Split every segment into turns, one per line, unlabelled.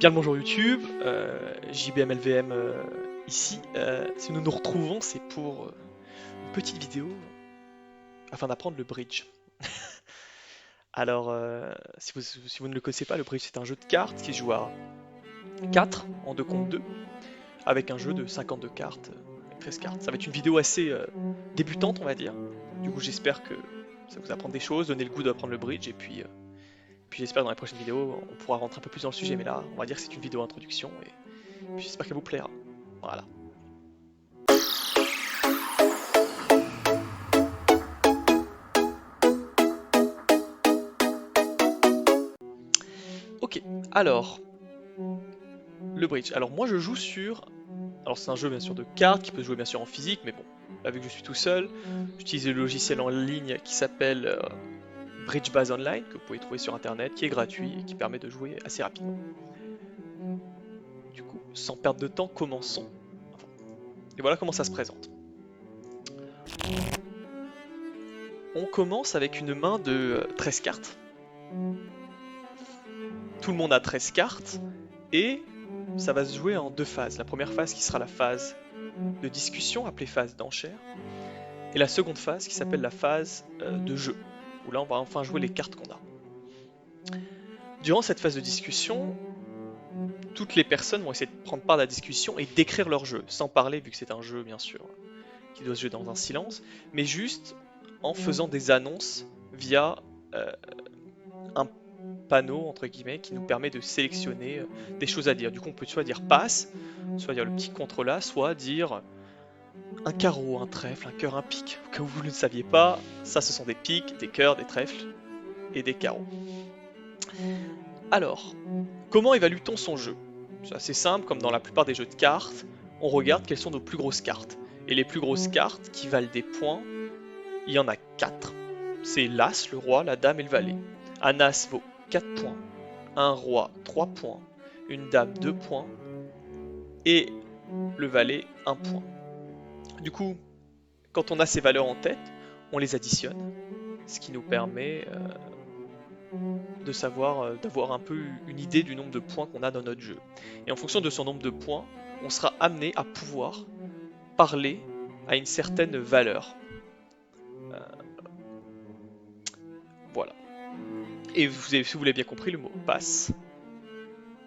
Bien le bonjour YouTube, JBMLVM ici. Si nous nous retrouvons, c'est pour une petite vidéo afin d'apprendre le bridge. Alors, si vous ne le connaissez pas, le bridge c'est un jeu de cartes qui se joue à 4 en 2 contre 2 avec un jeu de 52 cartes, avec 13 cartes. Ça va être une vidéo assez débutante, on va dire. Du coup, j'espère que ça vous apprend des choses, donner le goût d'apprendre le bridge, et puis j'espère que dans les prochaines vidéos, on pourra rentrer un peu plus dans le sujet. Mais là, on va dire que c'est une vidéo introduction, et puis j'espère qu'elle vous plaira. Voilà. Ok, alors, le bridge. Alors moi je joue sur... Alors c'est un jeu bien sûr de cartes qui peut se jouer bien sûr en physique, mais bon, là vu que je suis tout seul, j'utilise le logiciel en ligne qui s'appelle Bridge Base Online, que vous pouvez trouver sur internet, qui est gratuit et qui permet de jouer assez rapidement. Du coup, sans perdre de temps, commençons. Et voilà comment ça se présente. On commence avec une main de 13 cartes. Tout le monde a 13 cartes, et ça va se jouer en deux phases. La première phase qui sera la phase de discussion, appelée phase d'enchère, et la seconde phase qui s'appelle la phase de jeu, où là on va enfin jouer les cartes qu'on a. Durant cette phase de discussion, toutes les personnes vont essayer de prendre part à la discussion et d'écrire leur jeu, sans parler vu que c'est un jeu bien sûr qui doit se jouer dans un silence, mais juste en faisant des annonces via un panneau entre guillemets qui nous permet de sélectionner des choses à dire. Du coup on peut soit dire passe, soit dire le petit contre là, soit dire un carreau, un trèfle, un cœur, un pique. Au cas où vous ne le saviez pas, ça ce sont des piques, des cœurs, des trèfles et des carreaux. Alors, comment évalue-t-on son jeu? C'est assez simple, comme dans la plupart des jeux de cartes, on regarde quelles sont nos plus grosses cartes. Et les plus grosses cartes qui valent des points, il y en a 4. C'est l'As, le Roi, la Dame et le Valet. Un As vaut 4 points, un Roi 3 points, une Dame 2 points, et le Valet 1 point. Du coup, quand on a ces valeurs en tête, on les additionne, ce qui nous permet de savoir, d'avoir un peu une idée du nombre de points qu'on a dans notre jeu. Et en fonction de son nombre de points, on sera amené à pouvoir parler à une certaine valeur. Voilà. Et si vous l'avez bien compris, le mot passe,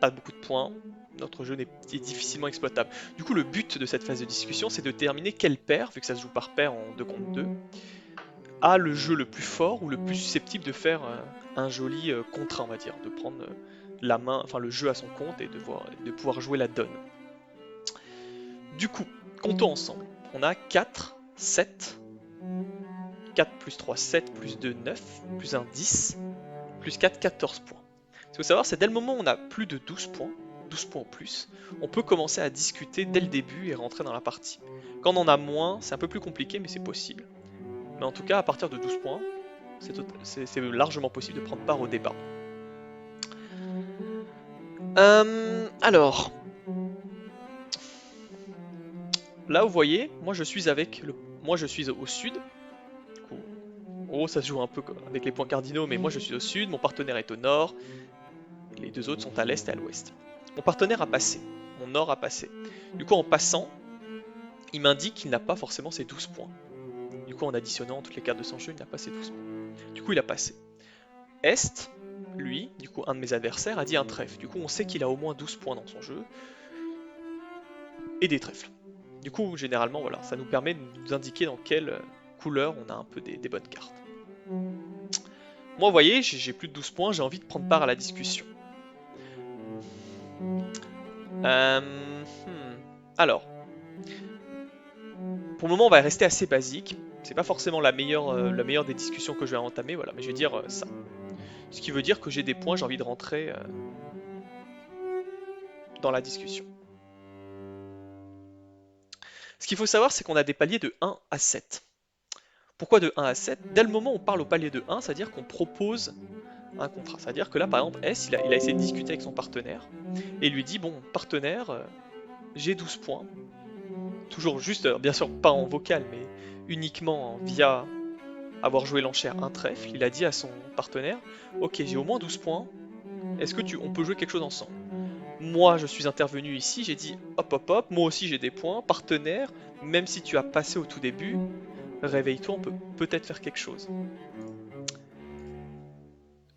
pas beaucoup de points, notre jeu est difficilement exploitable. Du coup, le but de cette phase de discussion, c'est de déterminer quel paire, vu que ça se joue par paire en 2 contre 2, a le jeu le plus fort ou le plus susceptible de faire un joli contrat, on va dire, de prendre la main, enfin le jeu à son compte et de pouvoir jouer la donne. Du coup, comptons ensemble. On a 4, 7, 4 plus 3, 7, plus 2, 9, plus 1, 10, plus 4, 14 points. Ce qu'il faut savoir, c'est dès le moment où on a plus de 12 points ou plus, on peut commencer à discuter dès le début et rentrer dans la partie. Quand on en a moins, c'est un peu plus compliqué, mais c'est possible. Mais en tout cas, à partir de 12 points, c'est largement possible de prendre part au débat. Alors, là vous voyez, moi je suis au sud. Du coup, oh, ça se joue un peu avec les points cardinaux, mais moi je suis au sud, mon partenaire est au nord, les deux autres sont à l'est et à l'ouest. Mon partenaire a passé, mon nord a passé. Du coup, en passant, il m'indique qu'il n'a pas forcément ses 12 points. Du coup, en additionnant toutes les cartes de son jeu, il n'a pas ses 12 points. Du coup, il a passé. Est, lui, du coup, un de mes adversaires, a dit un trèfle. Du coup, on sait qu'il a au moins 12 points dans son jeu. Et des trèfles. Du coup, généralement, voilà, ça nous permet de nous indiquer dans quelle couleur on a un peu des bonnes cartes. Moi, vous voyez, j'ai plus de 12 points, j'ai envie de prendre part à la discussion. Alors, pour le moment, on va rester assez basique. C'est pas forcément la meilleure des discussions que je vais entamer, voilà, mais je vais dire ça. Ce qui veut dire que j'ai des points, j'ai envie de rentrer dans la discussion. Ce qu'il faut savoir, c'est qu'on a des paliers de 1 à 7. Pourquoi de 1 à 7? Dès le moment où on parle au palier de 1, c'est-à-dire qu'on propose un contrat. C'est-à-dire que là, par exemple, S, il a essayé de discuter avec son partenaire, et lui dit, bon, partenaire, j'ai 12 points. Toujours juste, bien sûr pas en vocal, mais uniquement via avoir joué l'enchère un trèfle. Il a dit à son partenaire, ok, j'ai au moins 12 points, est-ce que on peut jouer quelque chose ensemble? Moi, je suis intervenu ici, j'ai dit hop hop hop, moi aussi j'ai des points, partenaire, même si tu as passé au tout début, réveille-toi, on peut peut-être faire quelque chose.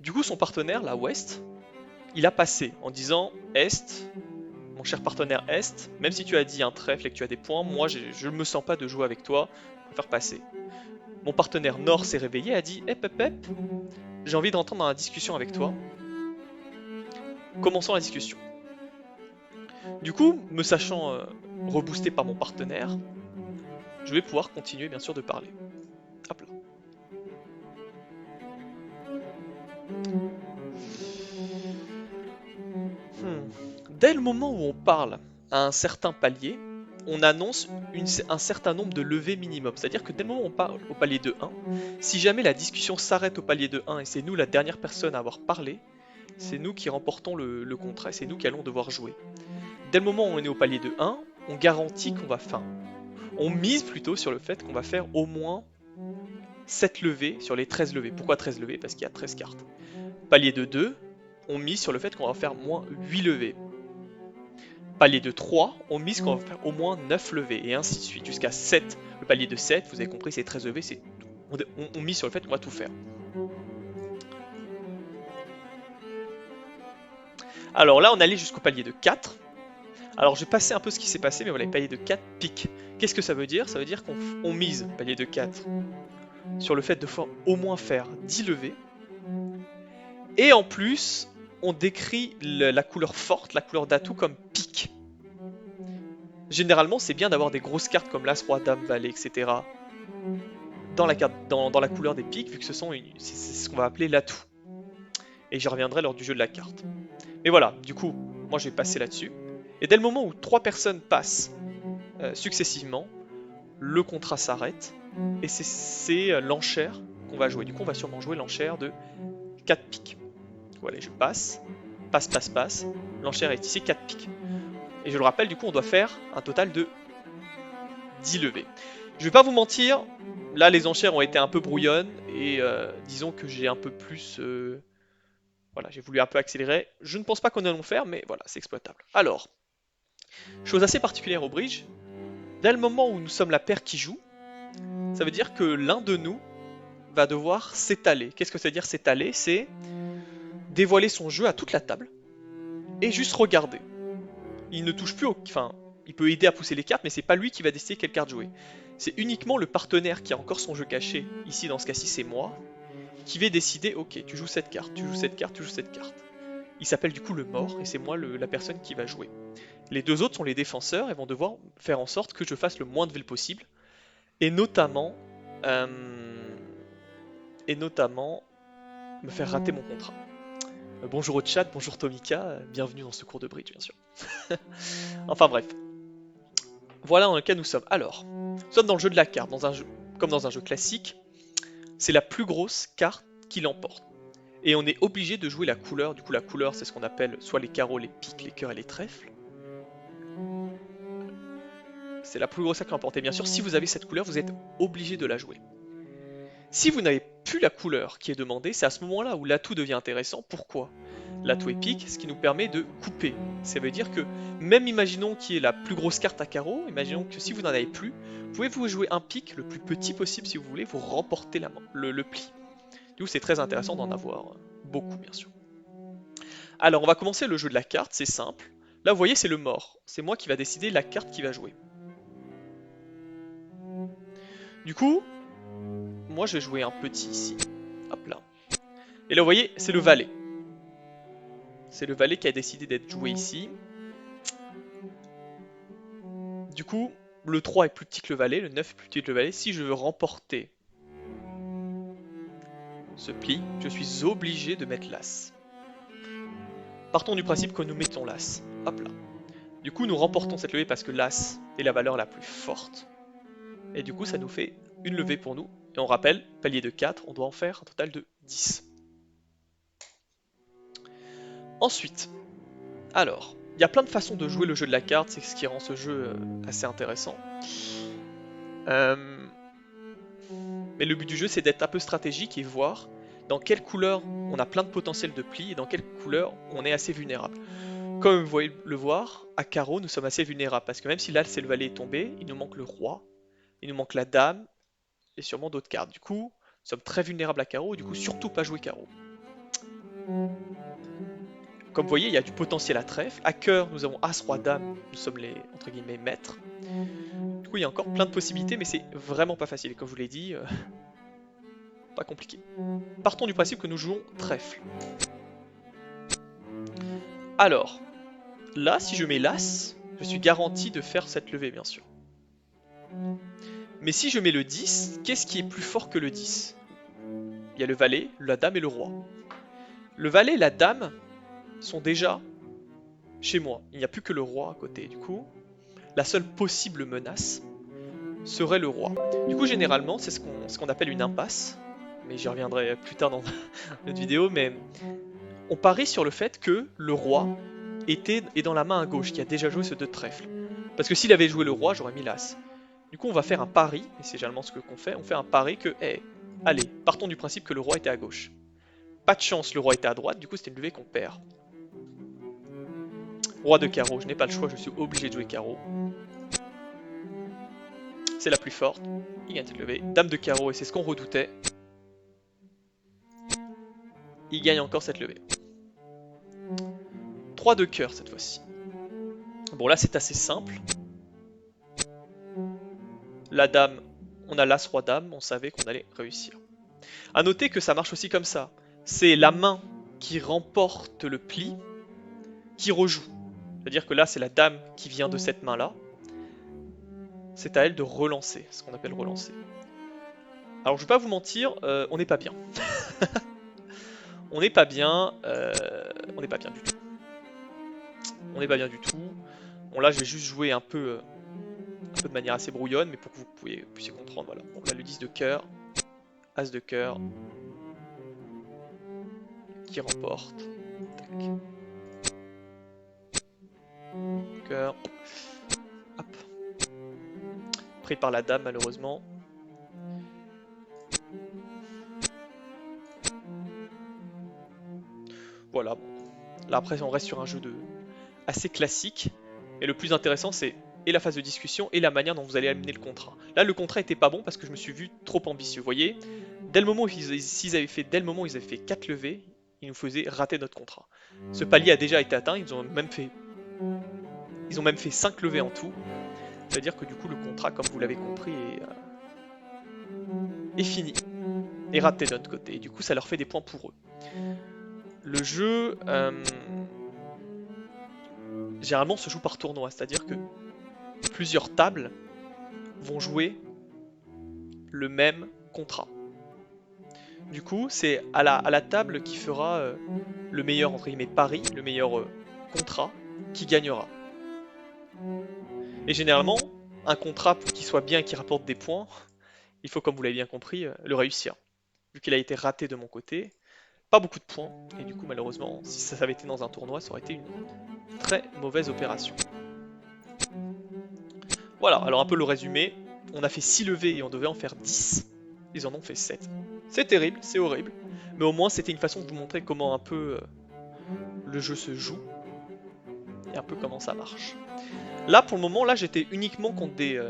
Du coup, son partenaire, la West, il a passé en disant Est, mon cher partenaire Est, même si tu as dit un trèfle et que tu as des points, moi je ne me sens pas de jouer avec toi, je préfère passer. Mon partenaire Nord s'est réveillé et a dit Hep hep hep, j'ai envie d'entrer dans la discussion avec toi. Commençons la discussion. Du coup, me sachant reboosté par mon partenaire, je vais pouvoir continuer bien sûr de parler. Hop là. Dès le moment où on parle à un certain palier, on annonce un certain nombre de levées minimum. C'est-à-dire que dès le moment où on parle au palier de 1, si jamais la discussion s'arrête au palier de 1 et c'est nous la dernière personne à avoir parlé, c'est nous qui remportons le contrat et c'est nous qui allons devoir jouer. Dès le moment où on est au palier de 1, on garantit qu'on va faire. On mise plutôt sur le fait qu'on va faire au moins 7 levées sur les 13 levées. Pourquoi 13 levées? Parce qu'il y a 13 cartes. Palier de 2, on mise sur le fait qu'on va faire moins 8 levées. Palier de 3, on mise qu'on va faire au moins 9 levées, et ainsi de suite, jusqu'à 7. Le palier de 7, vous avez compris, c'est 13 levées, on mise sur le fait qu'on va tout faire. Alors là, on allait jusqu'au palier de 4. Alors je vais passer un peu ce qui s'est passé, mais voilà, le palier de 4 pique. Qu'est-ce que ça veut dire? Ça veut dire qu'on mise, palier de 4, sur le fait de au moins faire 10 levées. Et en plus, on décrit la couleur forte, la couleur d'atout comme pique. Généralement, c'est bien d'avoir des grosses cartes comme l'As, Roi, Dame, Valet, etc. dans la couleur des piques, vu que c'est ce qu'on va appeler l'atout. Et j'y reviendrai lors du jeu de la carte. Mais voilà, du coup, moi je vais passer là-dessus. Et dès le moment où 3 personnes passent successivement, le contrat s'arrête. Et c'est l'enchère qu'on va jouer. Du coup, on va sûrement jouer l'enchère de 4 piques. Voilà, je passe, passe. L'enchère est ici 4 piques. Et je le rappelle, du coup, on doit faire un total de 10 levées. Je vais pas vous mentir, là les enchères ont été un peu brouillonnes et disons que j'ai un peu plus... voilà, j'ai voulu un peu accélérer. Je ne pense pas qu'on allons faire, mais voilà, c'est exploitable. Alors, chose assez particulière au bridge, dès le moment où nous sommes la paire qui joue, ça veut dire que l'un de nous va devoir s'étaler. Qu'est-ce que ça veut dire s'étaler? C'est dévoiler son jeu à toute la table et juste regarder. Il ne touche plus au... Enfin, il peut aider à pousser les cartes, mais c'est pas lui qui va décider quelle carte jouer. C'est uniquement le partenaire qui a encore son jeu caché, ici dans ce cas-ci c'est moi, qui va décider, ok, tu joues cette carte, tu joues cette carte, tu joues cette carte. Il s'appelle du coup le mort, et c'est moi la personne qui va jouer. Les deux autres sont les défenseurs, et vont devoir faire en sorte que je fasse le moins de villes possible, et notamment, euh, me faire rater mon contrat. Bonjour au chat, bonjour Tomika, bienvenue dans ce cours de bridge bien sûr. Enfin bref. Voilà dans lequel nous sommes. Alors, nous sommes dans le jeu de la carte, comme dans un jeu classique, c'est la plus grosse carte qui l'emporte. Et on est obligé de jouer la couleur, du coup la couleur c'est ce qu'on appelle soit les carreaux, les piques, les cœurs et les trèfles. C'est la plus grosse carte qui l'emporte. Et bien sûr, si vous avez cette couleur, vous êtes obligé de la jouer. Si vous n'avez plus la couleur qui est demandée, c'est à ce moment-là où l'atout devient intéressant. Pourquoi? L'atout épique, ce qui nous permet de couper. Ça veut dire que, même imaginons qu'il y ait la plus grosse carte à carreau, imaginons que si vous n'en avez plus, pouvez-vous jouer un pic le plus petit possible si vous voulez, vous remporter le pli. Du coup, c'est très intéressant d'en avoir beaucoup, bien sûr. Alors, on va commencer le jeu de la carte, c'est simple. Là, vous voyez, c'est le mort. C'est moi qui va décider la carte qui va jouer. Du coup, moi, je vais jouer un petit ici. Hop là. Et là, vous voyez, c'est le valet. C'est le valet qui a décidé d'être joué ici. Du coup, le 3 est plus petit que le valet, le 9 est plus petit que le valet. Si je veux remporter ce pli, je suis obligé de mettre l'as. Partons du principe que nous mettons l'as. Hop là. Du coup, nous remportons cette levée parce que l'as est la valeur la plus forte. Et du coup, ça nous fait une levée pour nous. Et on rappelle, palier de 4, on doit en faire un total de 10. Ensuite, alors, il y a plein de façons de jouer le jeu de la carte, c'est ce qui rend ce jeu assez intéressant. Mais le but du jeu, c'est d'être un peu stratégique et voir dans quelle couleur on a plein de potentiel de pli et dans quelle couleur on est assez vulnérable. Comme vous pouvez le voir, à carreau, nous sommes assez vulnérables, parce que même si là, c'est le valet est tombé, il nous manque le roi, il nous manque la dame, et sûrement d'autres cartes. Du coup, nous sommes très vulnérables à carreau, et du coup, surtout pas jouer carreau. Comme vous voyez, il y a du potentiel à trèfle. À cœur, nous avons As, Roi, Dame, nous sommes les, entre guillemets, maîtres. Du coup, il y a encore plein de possibilités, mais c'est vraiment pas facile. Et comme je vous l'ai dit, pas compliqué. Partons du principe que nous jouons trèfle. Alors, là, si je mets l'As, je suis garanti de faire cette levée, bien sûr. Mais si je mets le 10, qu'est-ce qui est plus fort que le 10? Il y a le valet, la dame et le roi. Le valet et la dame sont déjà chez moi. Il n'y a plus que le roi à côté. Du coup, la seule possible menace serait le roi. Du coup, généralement, c'est ce qu'on appelle une impasse. Mais j'y reviendrai plus tard dans notre vidéo. Mais on parie sur le fait que le roi est dans la main à gauche, qui a déjà joué ce 2 de trèfle. Parce que s'il avait joué le roi, j'aurais mis l'as. Du coup, on va faire un pari, et c'est généralement ce qu'on fait. On fait un pari que, allez, partons du principe que le roi était à gauche. Pas de chance, le roi était à droite, du coup c'était une levée qu'on perd. Roi de carreau, je n'ai pas le choix, je suis obligé de jouer carreau. C'est la plus forte, il gagne cette levée. Dame de carreau, et c'est ce qu'on redoutait. Il gagne encore cette levée. 3 de cœur cette fois-ci. Bon là c'est assez simple. La dame, on a l'as roi dame, on savait qu'on allait réussir. A noter que ça marche aussi comme ça. C'est la main qui remporte le pli qui rejoue. C'est-à-dire que là c'est la dame qui vient de cette main-là. C'est à elle de relancer, ce qu'on appelle relancer. Alors je vais pas vous mentir, on n'est pas bien. On n'est pas bien, on n'est pas bien du tout. On n'est pas bien du tout. Bon là je vais juste jouer un peu de manière assez brouillonne, mais pour que vous puissiez comprendre, voilà. Bon là le 10 de cœur, As de cœur, qui remporte. Tac. Cœur. Hop. Pris par la dame malheureusement. Voilà, bon. Là après on reste sur un jeu assez classique. Et le plus intéressant c'est et la phase de discussion et la manière dont vous allez amener le contrat. Là le contrat était pas bon parce que je me suis vu trop ambitieux. Vous voyez, dès le moment où ils avaient fait 4 levées, ils nous faisaient rater notre contrat. Ce palier a déjà été atteint, ils ont même fait 5 levées en tout. C'est-à-dire que du coup le contrat, comme vous l'avez compris, est fini. Et raté de notre côté. Et du coup ça leur fait des points pour eux. Le jeu généralement se joue par tournoi, c'est-à-dire que plusieurs tables vont jouer le même contrat. Du coup, c'est à la table qui fera le meilleur entre guillemets pari, le meilleur contrat, qui gagnera. Et généralement, un contrat pour qu'il soit bien et qui rapporte des points, il faut, comme vous l'avez bien compris, le réussir. Vu qu'il a été raté de mon côté, pas beaucoup de points, et du coup malheureusement, si ça avait été dans un tournoi, ça aurait été une très mauvaise opération. Voilà, alors un peu le résumé, on a fait 6 levées et on devait en faire 10, ils en ont fait 7. C'est terrible, c'est horrible, mais au moins c'était une façon de vous montrer comment un peu le jeu se joue, et un peu comment ça marche. Là pour le moment, là j'étais uniquement contre des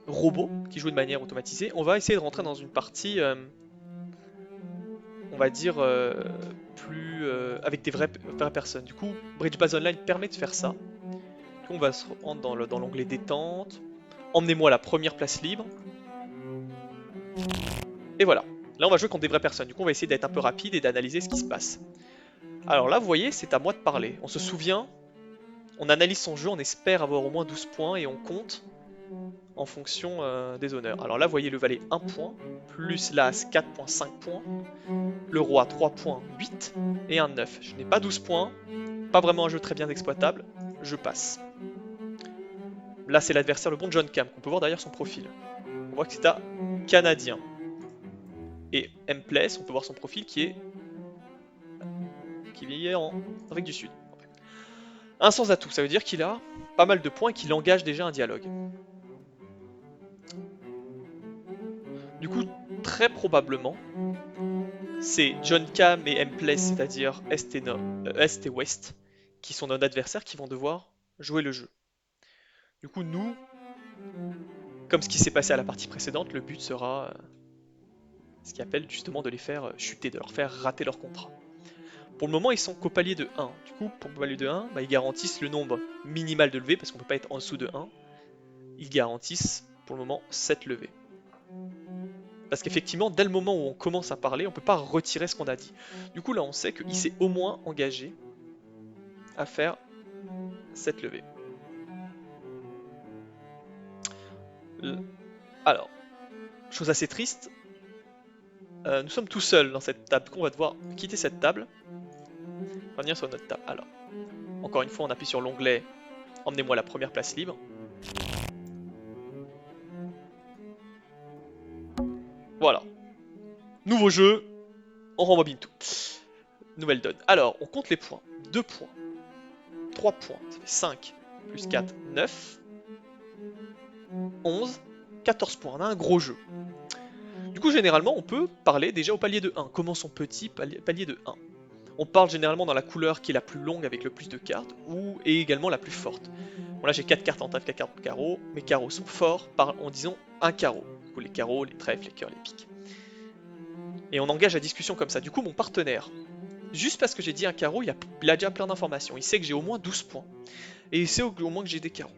robots qui jouaient de manière automatisée. On va essayer de rentrer dans une partie, on va dire, plus avec des vraies personnes. Du coup, Bridge Base Online permet de faire ça. Du coup, on va se rendre dans l'onglet détente. Emmenez-moi à la première place libre. Et voilà. Là, on va jouer contre des vraies personnes. Du coup, on va essayer d'être un peu rapide et d'analyser ce qui se passe. Alors là, vous voyez, c'est à moi de parler. On se souvient, on analyse son jeu, on espère avoir au moins 12 points et on compte en fonction des honneurs. Alors là, vous voyez le valet 1 point, plus l'as 4.5 points, le roi 3 points, 8 et un 9. Je n'ai pas 12 points, pas vraiment un jeu très bien exploitable, je passe. Là, c'est l'adversaire, le bon John Cam, qu'on peut voir derrière son profil. On voit que c'est un Canadien. Et M-Place, on peut voir son profil qui est en Afrique du Sud. Un sans atout, ça veut dire qu'il a pas mal de points et qu'il engage déjà un dialogue. Du coup, très probablement, c'est John Cam et M-Place, c'est-à-dire Est et Ouest, qui sont nos adversaires qui vont devoir jouer le jeu. Du coup, nous, comme ce qui s'est passé à la partie précédente, le but sera ce qui appelle justement de les faire chuter, de leur faire rater leur contrat. Pour le moment, ils sont qu'au palier de 1. Du coup, pour le palier de 1, bah, ils garantissent le nombre minimal de levées, parce qu'on ne peut pas être en dessous de 1. Ils garantissent pour le moment 7 levées. Parce qu'effectivement, dès le moment où on commence à parler, on ne peut pas retirer ce qu'on a dit. Du coup, là, on sait qu'il s'est au moins engagé à faire 7 levées. Alors, chose assez triste, nous sommes tout seuls dans cette table. Du coup, on va devoir quitter cette table, revenir sur notre table. Alors, encore une fois, on appuie sur l'onglet « Emmenez-moi à la première place libre ». Voilà. Nouveau jeu, on rembobine tout. Nouvelle donne. Alors, on compte les points. 2 points. 3 points. Ça fait 5. Plus 4, 9. 11. 14 points. On a un gros jeu. Du coup, généralement, on peut parler déjà au palier de 1. Commençons petit, palier de 1. On parle généralement dans la couleur qui est la plus longue avec le plus de cartes, et également la plus forte. Bon là j'ai 4 cartes en table, 4 cartes en carreau. Mes carreaux sont forts, en disant un carreau. Du coup les carreaux, les trèfles, les cœurs, les piques. Et on engage la discussion comme ça. Du coup mon partenaire, juste parce que j'ai dit un carreau, il a déjà plein d'informations. Il sait que j'ai au moins 12 points. Et il sait au moins que j'ai des carreaux.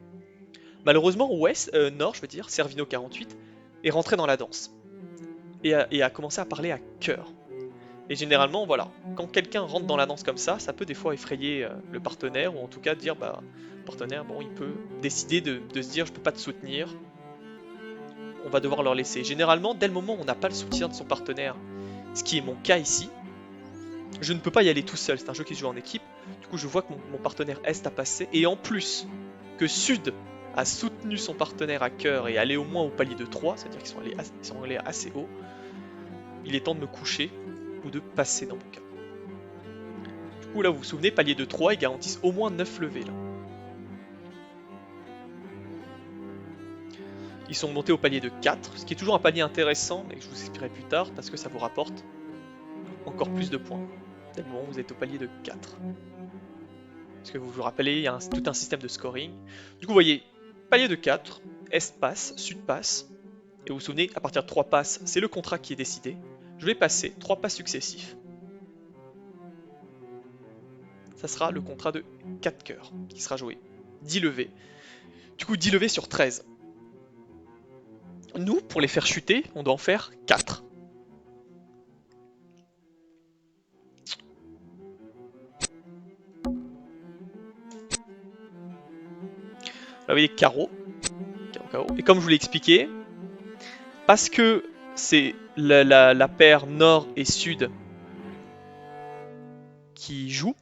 Malheureusement, Nord, je veux dire, Servino 48, est rentré dans la danse. Et a commencé à parler à cœur. Et généralement, voilà, quand quelqu'un rentre dans la danse comme ça peut des fois effrayer le partenaire, ou en tout cas dire, bah, le partenaire, bon, il peut décider de se dire, je peux pas te soutenir, on va devoir leur laisser. Généralement, dès le moment où on n'a pas le soutien de son partenaire, ce qui est mon cas ici, je ne peux pas y aller tout seul, c'est un jeu qui se joue en équipe, du coup je vois que mon partenaire Est a passé, et en plus, que Sud a soutenu son partenaire à cœur et allé au moins au palier de 3, c'est-à-dire qu'ils sont allés assez haut, il est temps de me coucher, ou de passer dans mon cas. Du coup là vous vous souvenez, palier de 3, ils garantissent au moins 9 levées là. Ils sont montés au palier de 4, ce qui est toujours un palier intéressant, mais que je vous expliquerai plus tard, parce que ça vous rapporte encore plus de points. Dès le moment où vous êtes au palier de 4. Parce que vous vous rappelez, il y a tout un système de scoring. Du coup vous voyez, palier de 4, Est passe, Sud passe, et vous vous souvenez, à partir de 3 passes, c'est le contrat qui est décidé. Je vais passer 3 passes successifs. Ça sera le contrat de 4 cœurs qui sera joué. 10 levées. Du coup, 10 levées sur 13. Nous, pour les faire chuter, on doit en faire 4. Là, vous voyez, carreau. Carreau. Et comme je vous l'ai expliqué, parce que c'est la paire nord et sud qui joue,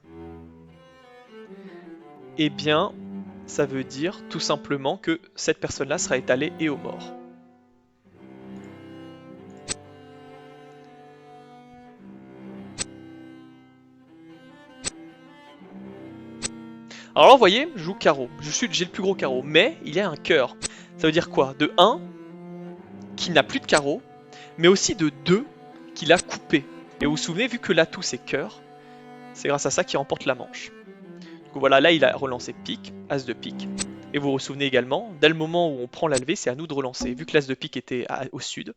eh bien, ça veut dire tout simplement que cette personne-là sera étalée et aux morts. Alors là, vous voyez, je joue carreau. J'ai le plus gros carreau, mais il y a un cœur. Ça veut dire quoi? De 1, qui n'a plus de carreau, mais aussi de 2, qu'il a coupé. Et vous vous souvenez, vu que l'atout c'est cœur, c'est grâce à ça qu'il remporte la manche. Du coup voilà, là il a relancé pique, as de pique. Et vous vous souvenez également, dès le moment où on prend la levée, c'est à nous de relancer. Vu que l'as de pique était au sud,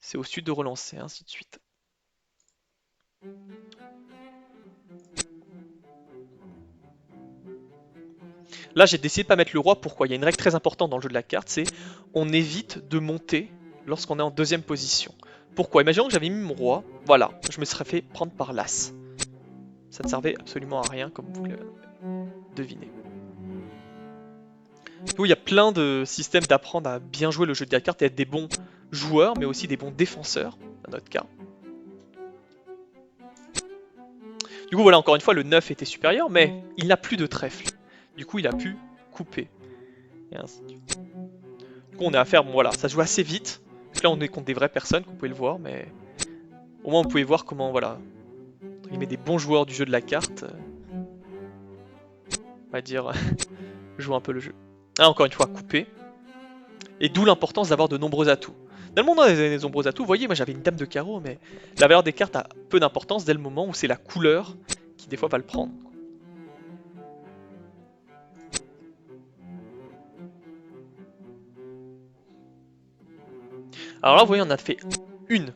c'est au sud de relancer, ainsi de suite. Là j'ai décidé de pas mettre le roi, pourquoi? Il y a une règle très importante dans le jeu de la carte, c'est on évite de monter lorsqu'on est en deuxième position. Pourquoi? Imaginons que j'avais mis mon roi, voilà, je me serais fait prendre par l'as. Ça ne servait absolument à rien, comme vous le devinez. Il y a plein de systèmes d'apprendre à bien jouer le jeu de la carte et être des bons joueurs, mais aussi des bons défenseurs, dans notre cas. Du coup, voilà, encore une fois, le 9 était supérieur, mais il n'a plus de trèfle. Du coup, il a pu couper. Et ainsi de suite. Du coup, on est à faire, bon, voilà, ça joue assez vite. Parce que là, on est contre des vraies personnes, comme vous pouvez le voir, mais au moins, vous pouvez voir comment, voilà, il met des bons joueurs du jeu de la carte. On va dire, jouer un peu le jeu. Ah, encore une fois, couper. Et d'où l'importance d'avoir de nombreux atouts. Dès le moment où on a des nombreux atouts, vous voyez, moi j'avais une dame de carreau, mais la valeur des cartes a peu d'importance dès le moment où c'est la couleur qui des fois va le prendre. Alors là, vous voyez, on a fait une.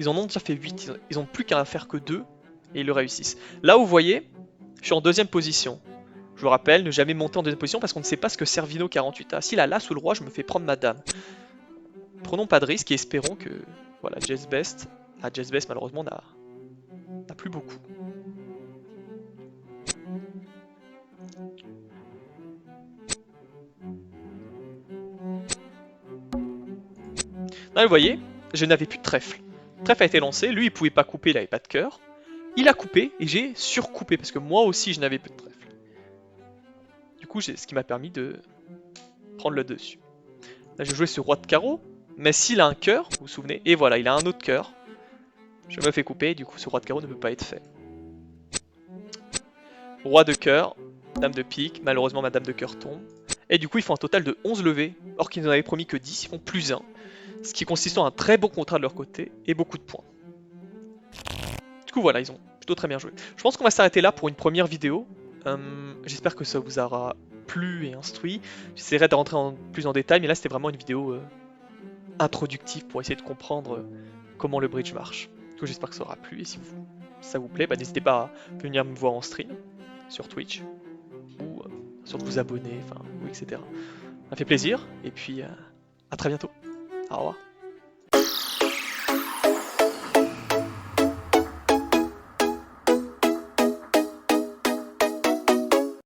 Ils en ont déjà fait 8. Ils ont plus qu'à faire que 2 et ils le réussissent. Là, vous voyez, je suis en deuxième position. Je vous rappelle, ne jamais monter en deuxième position parce qu'on ne sait pas ce que Servino 48 a. S'il a l'as ou le roi, je me fais prendre ma dame. Prenons pas de risque et espérons que... Voilà, Jess Best. Ah, Jess Best, malheureusement, n'a plus beaucoup. Là, vous voyez, je n'avais plus de trèfle. Le trèfle a été lancé, lui il pouvait pas couper, il avait pas de cœur. Il a coupé et j'ai surcoupé parce que moi aussi je n'avais plus de trèfle. Du coup, ce qui m'a permis de prendre le dessus. Là, je jouais ce roi de carreau, mais s'il a un cœur, vous vous souvenez, et voilà, il a un autre cœur. Je me fais couper, du coup ce roi de carreau ne peut pas être fait. Roi de cœur, dame de pique, malheureusement ma dame de cœur tombe. Et du coup ils font un total de 11 levées, or qu'ils n'en avaient promis que 10, ils font plus 1. Ce qui consiste en un très bon contrat de leur côté et beaucoup de points. Du coup voilà, ils ont plutôt très bien joué. Je pense qu'on va s'arrêter là pour une première vidéo. J'espère que ça vous aura plu et instruit. J'essaierai de rentrer plus en détail, mais là c'était vraiment une vidéo introductive pour essayer de comprendre comment le bridge marche. Du coup j'espère que ça aura plu, et si ça vous plaît, bah, n'hésitez pas à venir me voir en stream sur Twitch, ou sur de vous abonner, enfin, etc. Ça fait plaisir, et puis à très bientôt. Au revoir.